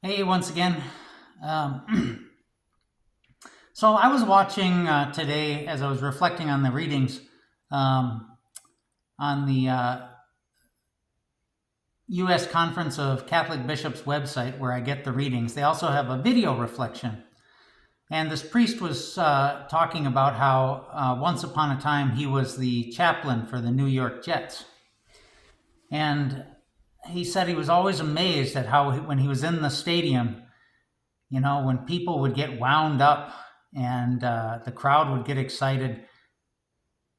Hey, once again. Um, so I was watching today as I was reflecting on the readings um, on the U.S. Conference of Catholic Bishops website where I get the readings. They also have a video reflection. And this priest was talking about how once upon a time he was the chaplain for the New York Jets. And he said he was always amazed at how when he was in the stadium, when people would get wound up and the crowd would get excited,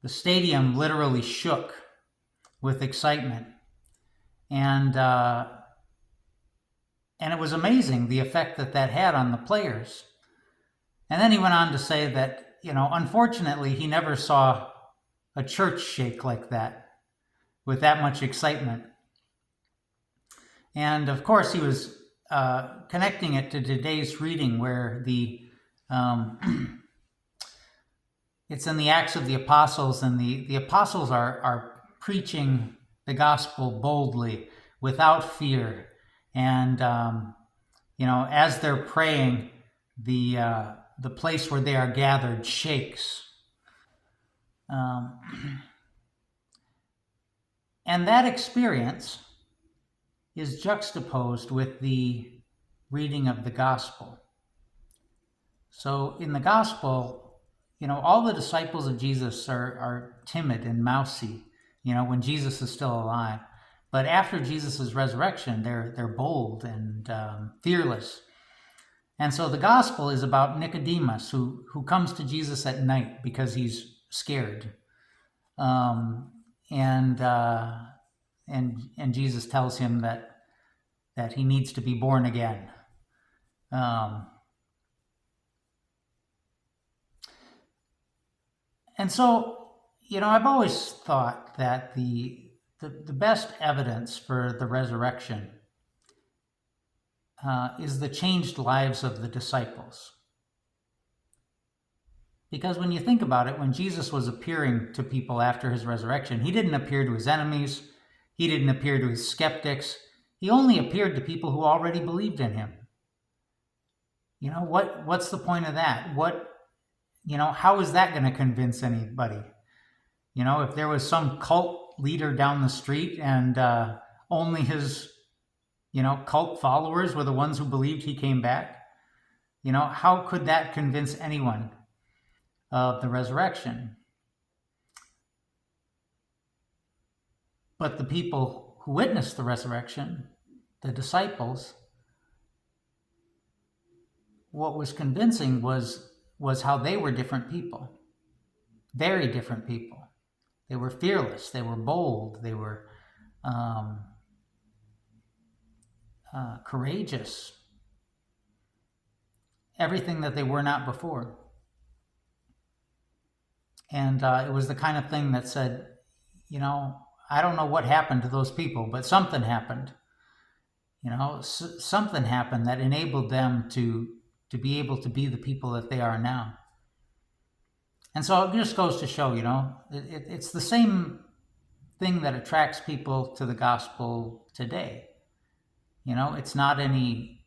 the stadium literally shook with excitement. And and it was amazing the effect that that had on the players. And then he went on to say that, unfortunately, he never saw a church shake like that with that much excitement. And of course, he was connecting it to today's reading where it's in the Acts of the Apostles, and the apostles are preaching the gospel boldly, without fear. And, as they're praying, the place where they are gathered shakes. And that experience is juxtaposed with the reading of the gospel. So in the gospel, all the disciples of Jesus are timid and mousy, when Jesus is still alive. But after Jesus' resurrection, they're bold and fearless. And so the gospel is about Nicodemus, who comes to Jesus at night because he's scared. And Jesus tells him that he needs to be born again. And so, I've always thought that the best evidence for the resurrection is the changed lives of the disciples. Because when you think about it, when Jesus was appearing to people after his resurrection, he didn't appear to his enemies. He didn't appear to his skeptics. He only appeared to people who already believed in him. What's the point of that? How is that going to convince anybody? If there was some cult leader down the street and only his, cult followers were the ones who believed he came back, how could that convince anyone of the resurrection? But the people who witnessed the resurrection, the disciples, what was convincing was how they were different people, very different people. They were fearless, they were bold, they were courageous, everything that they were not before. And it was the kind of thing that said, I don't know what happened to those people, but something happened. Something happened that enabled them to be able to be the people that they are now. And so it just goes to show, it's the same thing that attracts people to the gospel today. It's not any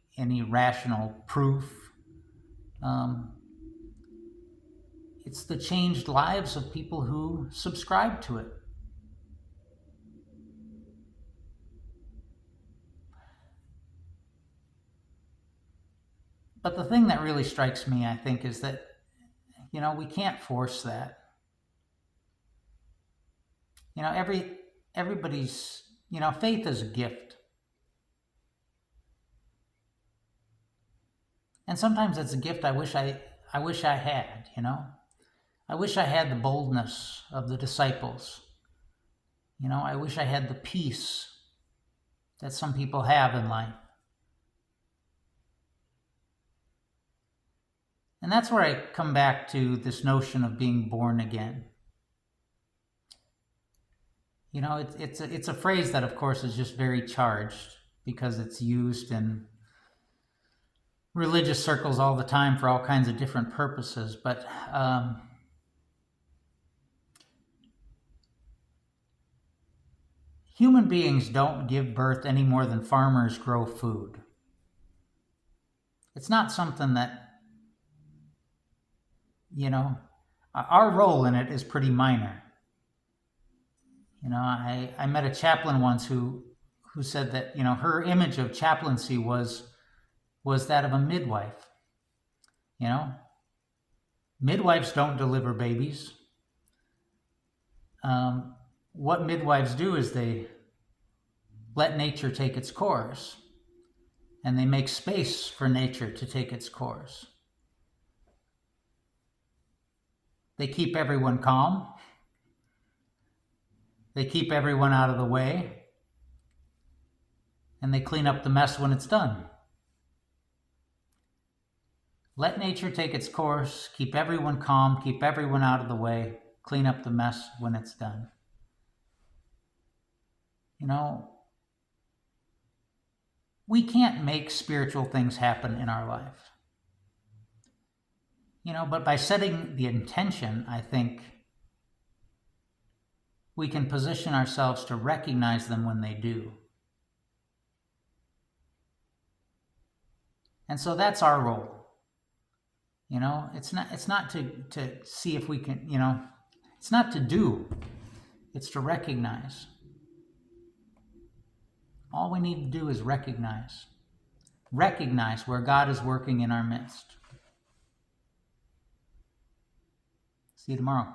rational proof. It's the changed lives of people who subscribe to it. But the thing that really strikes me, I think, is that, we can't force that. Everybody's, faith is a gift. And sometimes it's a gift I wish I had, I wish I had the boldness of the disciples. I wish I had the peace that some people have in life. And that's where I come back to this notion of being born again. It's a phrase that, of course, is just very charged because it's used in religious circles all the time for all kinds of different purposes. But human beings don't give birth any more than farmers grow food. It's not something that, our role in it is pretty minor. I met a chaplain once who said that, her image of chaplaincy was that of a midwife. Midwives don't deliver babies. What midwives do is they let nature take its course, and they make space for nature to take its course. They keep everyone calm. They keep everyone out of the way, and they clean up the mess when it's done. Let nature take its course, keep everyone calm, keep everyone out of the way, clean up the mess when it's done. We can't make spiritual things happen in our life. But by setting the intention, I think we can position ourselves to recognize them when they do. And so that's our role. It's not to see if we can, it's not to do, it's to recognize. All we need to do is recognize where God is working in our midst. See you tomorrow.